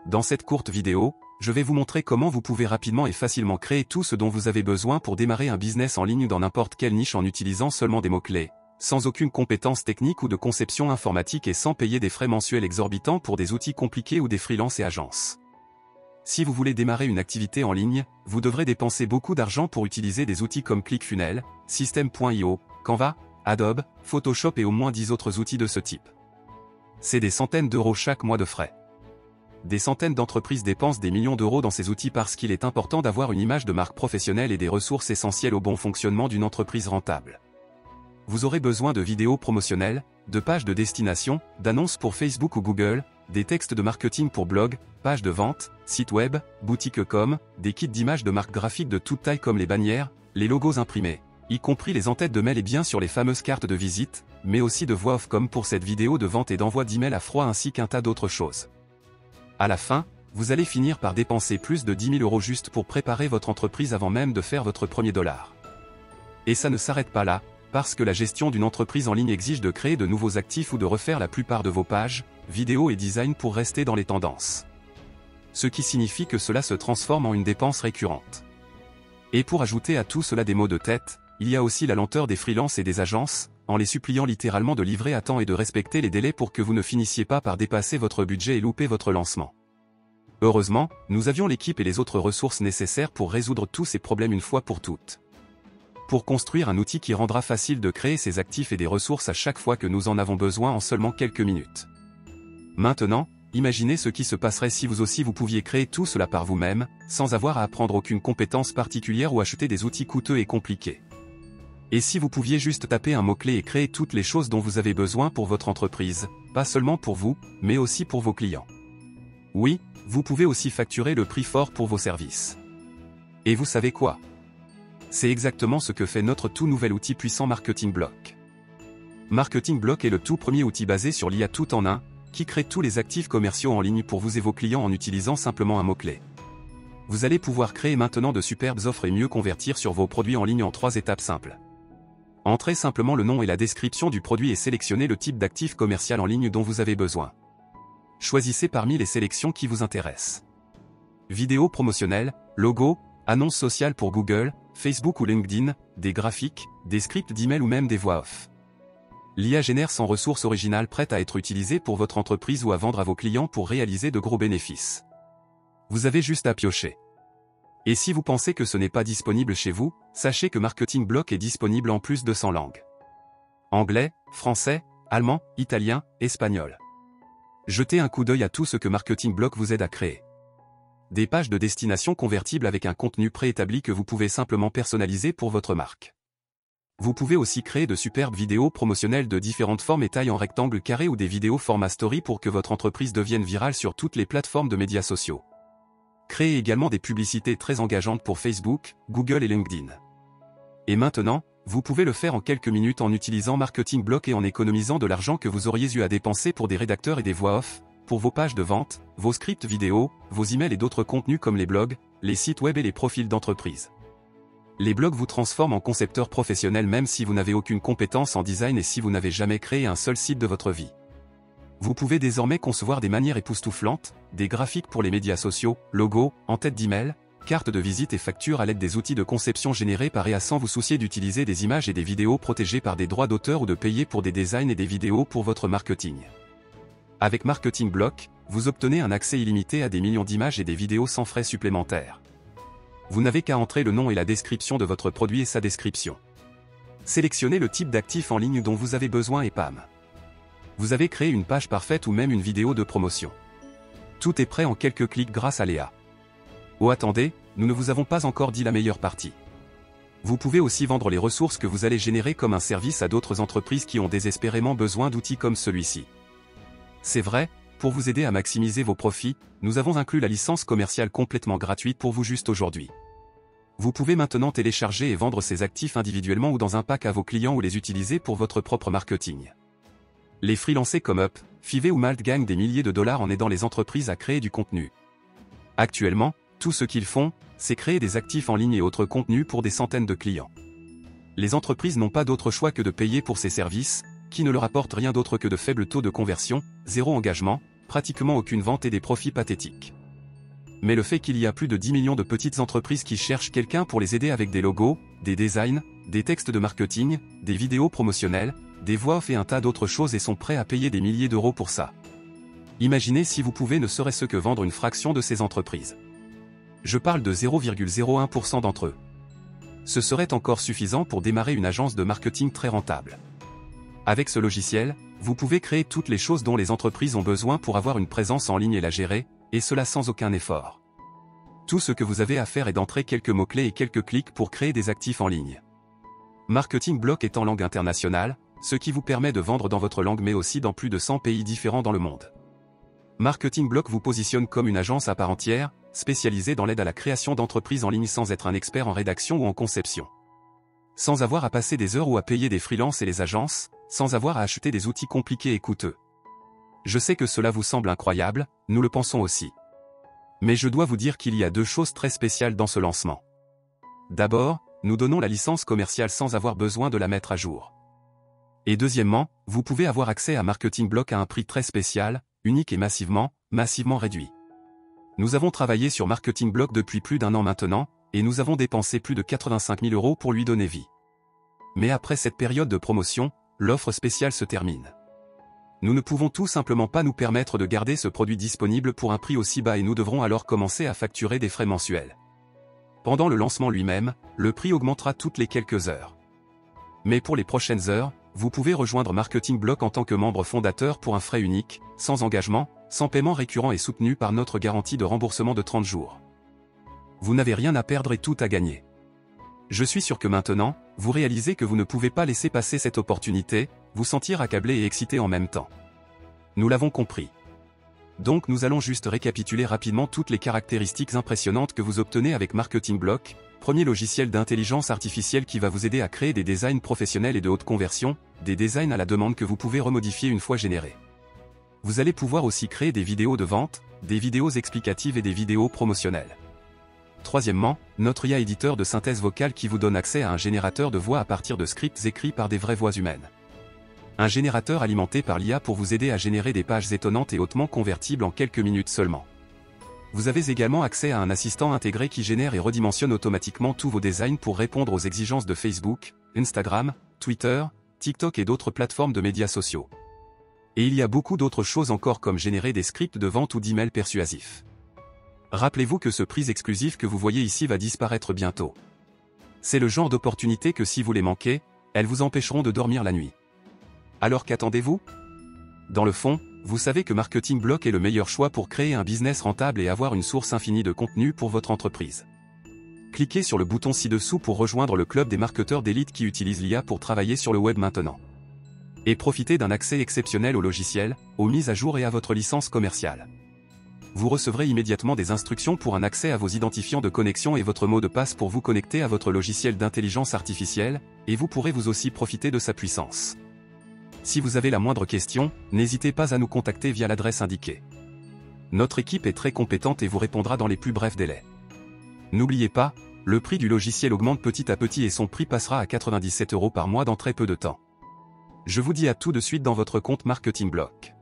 Dans cette courte vidéo, je vais vous montrer comment vous pouvez rapidement et facilement créer tout ce dont vous avez besoin pour démarrer un business en ligne dans n'importe quelle niche en utilisant seulement des mots-clés, sans aucune compétence technique ou de conception informatique et sans payer des frais mensuels exorbitants pour des outils compliqués ou des freelances et agences. Si vous voulez démarrer une activité en ligne, vous devrez dépenser beaucoup d'argent pour utiliser des outils comme ClickFunnels, System.io, Canva, Adobe, Photoshop et au moins 10 autres outils de ce type. C'est des centaines d'euros chaque mois de frais. Des centaines d'entreprises dépensent des millions d'euros dans ces outils parce qu'il est important d'avoir une image de marque professionnelle et des ressources essentielles au bon fonctionnement d'une entreprise rentable. Vous aurez besoin de vidéos promotionnelles, de pages de destination, d'annonces pour Facebook ou Google, des textes de marketing pour blog, pages de vente, sites web, boutiques e-com, des kits d'images de marques graphiques de toute taille comme les bannières, les logos imprimés, y compris les en-têtes de mail et bien sûr les fameuses cartes de visite, mais aussi de voix off comme pour cette vidéo de vente et d'envoi d'email à froid ainsi qu'un tas d'autres choses. À la fin, vous allez finir par dépenser plus de 10 000 euros juste pour préparer votre entreprise avant même de faire votre premier dollar. Et ça ne s'arrête pas là, parce que la gestion d'une entreprise en ligne exige de créer de nouveaux actifs ou de refaire la plupart de vos pages, vidéos et design pour rester dans les tendances. Ce qui signifie que cela se transforme en une dépense récurrente. Et pour ajouter à tout cela des maux de tête, il y a aussi la lenteur des freelances et des agences, en les suppliant littéralement de livrer à temps et de respecter les délais pour que vous ne finissiez pas par dépasser votre budget et louper votre lancement. Heureusement, nous avions l'équipe et les autres ressources nécessaires pour résoudre tous ces problèmes une fois pour toutes. Pour construire un outil qui rendra facile de créer ces actifs et des ressources à chaque fois que nous en avons besoin en seulement quelques minutes. Maintenant, imaginez ce qui se passerait si vous aussi vous pouviez créer tout cela par vous-même, sans avoir à apprendre aucune compétence particulière ou acheter des outils coûteux et compliqués. Et si vous pouviez juste taper un mot-clé et créer toutes les choses dont vous avez besoin pour votre entreprise, pas seulement pour vous, mais aussi pour vos clients. Oui, vous pouvez aussi facturer le prix fort pour vos services. Et vous savez quoi? C'est exactement ce que fait notre tout nouvel outil puissant Marketing Block. Marketing Block est le tout premier outil basé sur l'IA tout en un, qui crée tous les actifs commerciaux en ligne pour vous et vos clients en utilisant simplement un mot-clé. Vous allez pouvoir créer maintenant de superbes offres et mieux convertir sur vos produits en ligne en 3 étapes simples. Entrez simplement le nom et la description du produit et sélectionnez le type d'actif commercial en ligne dont vous avez besoin. Choisissez parmi les sélections qui vous intéressent. Vidéo promotionnelle, logo, annonces sociales pour Google, Facebook ou LinkedIn, des graphiques, des scripts d'email ou même des voix off. L'IA génère 100 ressources originales prêtes à être utilisées pour votre entreprise ou à vendre à vos clients pour réaliser de gros bénéfices. Vous avez juste à piocher. Et si vous pensez que ce n'est pas disponible chez vous, sachez que Marketing Block est disponible en plus de 100 langues. Anglais, français, allemand, italien, espagnol. Jetez un coup d'œil à tout ce que Marketing Block vous aide à créer. Des pages de destination convertibles avec un contenu préétabli que vous pouvez simplement personnaliser pour votre marque. Vous pouvez aussi créer de superbes vidéos promotionnelles de différentes formes et tailles en rectangle carré ou des vidéos format story pour que votre entreprise devienne virale sur toutes les plateformes de médias sociaux. Créez également des publicités très engageantes pour Facebook, Google et LinkedIn. Et maintenant, vous pouvez le faire en quelques minutes en utilisant Marketing Block et en économisant de l'argent que vous auriez eu à dépenser pour des rédacteurs et des voix off, pour vos pages de vente, vos scripts vidéo, vos emails et d'autres contenus comme les blogs, les sites web et les profils d'entreprise. Les blogs vous transforment en concepteur professionnel même si vous n'avez aucune compétence en design et si vous n'avez jamais créé un seul site de votre vie. Vous pouvez désormais concevoir des manières époustouflantes, des graphiques pour les médias sociaux, logos, en-tête d'email, cartes de visite et factures à l'aide des outils de conception générés par IA sans vous soucier d'utiliser des images et des vidéos protégées par des droits d'auteur ou de payer pour des designs et des vidéos pour votre marketing. Avec Marketing Block, vous obtenez un accès illimité à des millions d'images et des vidéos sans frais supplémentaires. Vous n'avez qu'à entrer le nom et la description de votre produit et sa description. Sélectionnez le type d'actif en ligne dont vous avez besoin et pam. Vous avez créé une page parfaite ou même une vidéo de promotion. Tout est prêt en quelques clics grâce à l'IA. Oh attendez, nous ne vous avons pas encore dit la meilleure partie. Vous pouvez aussi vendre les ressources que vous allez générer comme un service à d'autres entreprises qui ont désespérément besoin d'outils comme celui-ci. C'est vrai, pour vous aider à maximiser vos profits, nous avons inclus la licence commerciale complètement gratuite pour vous juste aujourd'hui. Vous pouvez maintenant télécharger et vendre ces actifs individuellement ou dans un pack à vos clients ou les utiliser pour votre propre marketing. Les freelancers comme Up, Fiverr ou Malt gagnent des milliers de dollars en aidant les entreprises à créer du contenu. Actuellement, tout ce qu'ils font, c'est créer des actifs en ligne et autres contenus pour des centaines de clients. Les entreprises n'ont pas d'autre choix que de payer pour ces services, qui ne leur apportent rien d'autre que de faibles taux de conversion, zéro engagement, pratiquement aucune vente et des profits pathétiques. Mais le fait qu'il y a plus de 10 millions de petites entreprises qui cherchent quelqu'un pour les aider avec des logos, des designs, des textes de marketing, des vidéos promotionnelles, des voix off et un tas d'autres choses et sont prêts à payer des milliers d'euros pour ça. Imaginez si vous pouvez ne serait-ce que vendre une fraction de ces entreprises. Je parle de 0,01% d'entre eux. Ce serait encore suffisant pour démarrer une agence de marketing très rentable. Avec ce logiciel, vous pouvez créer toutes les choses dont les entreprises ont besoin pour avoir une présence en ligne et la gérer, et cela sans aucun effort. Tout ce que vous avez à faire est d'entrer quelques mots-clés et quelques clics pour créer des actifs en ligne. Marketing Block est en langue internationale, ce qui vous permet de vendre dans votre langue mais aussi dans plus de 100 pays différents dans le monde. Marketing Block vous positionne comme une agence à part entière, spécialisée dans l'aide à la création d'entreprises en ligne sans être un expert en rédaction ou en conception. Sans avoir à passer des heures ou à payer des freelances et les agences, sans avoir à acheter des outils compliqués et coûteux. Je sais que cela vous semble incroyable, nous le pensons aussi. Mais je dois vous dire qu'il y a deux choses très spéciales dans ce lancement. D'abord, nous donnons la licence commerciale sans avoir besoin de la mettre à jour. Et deuxièmement, vous pouvez avoir accès à Marketing Block à un prix très spécial, unique et massivement réduit. Nous avons travaillé sur Marketing Block depuis plus d'1 an maintenant, et nous avons dépensé plus de 85 000 € pour lui donner vie. Mais après cette période de promotion, l'offre spéciale se termine. Nous ne pouvons tout simplement pas nous permettre de garder ce produit disponible pour un prix aussi bas et nous devrons alors commencer à facturer des frais mensuels. Pendant le lancement lui-même, le prix augmentera toutes les quelques heures. Mais pour les prochaines heures, vous pouvez rejoindre Marketing Block en tant que membre fondateur pour un frais unique, sans engagement, sans paiement récurrent et soutenu par notre garantie de remboursement de 30 jours. Vous n'avez rien à perdre et tout à gagner. Je suis sûr que maintenant, vous réalisez que vous ne pouvez pas laisser passer cette opportunité, vous sentir accablé et excité en même temps. Nous l'avons compris. Donc nous allons juste récapituler rapidement toutes les caractéristiques impressionnantes que vous obtenez avec Marketing Block, premier logiciel d'intelligence artificielle qui va vous aider à créer des designs professionnels et de haute conversion, des designs à la demande que vous pouvez remodifier une fois générés. Vous allez pouvoir aussi créer des vidéos de vente, des vidéos explicatives et des vidéos promotionnelles. Troisièmement, notre IA éditeur de synthèse vocale qui vous donne accès à un générateur de voix à partir de scripts écrits par des vraies voix humaines. Un générateur alimenté par l'IA pour vous aider à générer des pages étonnantes et hautement convertibles en quelques minutes seulement. Vous avez également accès à un assistant intégré qui génère et redimensionne automatiquement tous vos designs pour répondre aux exigences de Facebook, Instagram, Twitter, TikTok et d'autres plateformes de médias sociaux. Et il y a beaucoup d'autres choses encore comme générer des scripts de vente ou d'emails persuasifs. Rappelez-vous que ce prix exclusif que vous voyez ici va disparaître bientôt. C'est le genre d'opportunité que si vous les manquez, elles vous empêcheront de dormir la nuit. Alors qu'attendez-vous? Dans le fond, vous savez que Marketing Block est le meilleur choix pour créer un business rentable et avoir une source infinie de contenu pour votre entreprise. Cliquez sur le bouton ci-dessous pour rejoindre le club des marketeurs d'élite qui utilisent l'IA pour travailler sur le web maintenant. Et profitez d'un accès exceptionnel au logiciel, aux mises à jour et à votre licence commerciale. Vous recevrez immédiatement des instructions pour un accès à vos identifiants de connexion et votre mot de passe pour vous connecter à votre logiciel d'intelligence artificielle, et vous pourrez vous aussi profiter de sa puissance. Si vous avez la moindre question, n'hésitez pas à nous contacter via l'adresse indiquée. Notre équipe est très compétente et vous répondra dans les plus brefs délais. N'oubliez pas, le prix du logiciel augmente petit à petit et son prix passera à 97 € par mois dans très peu de temps. Je vous dis à tout de suite dans votre compte Marketing Block.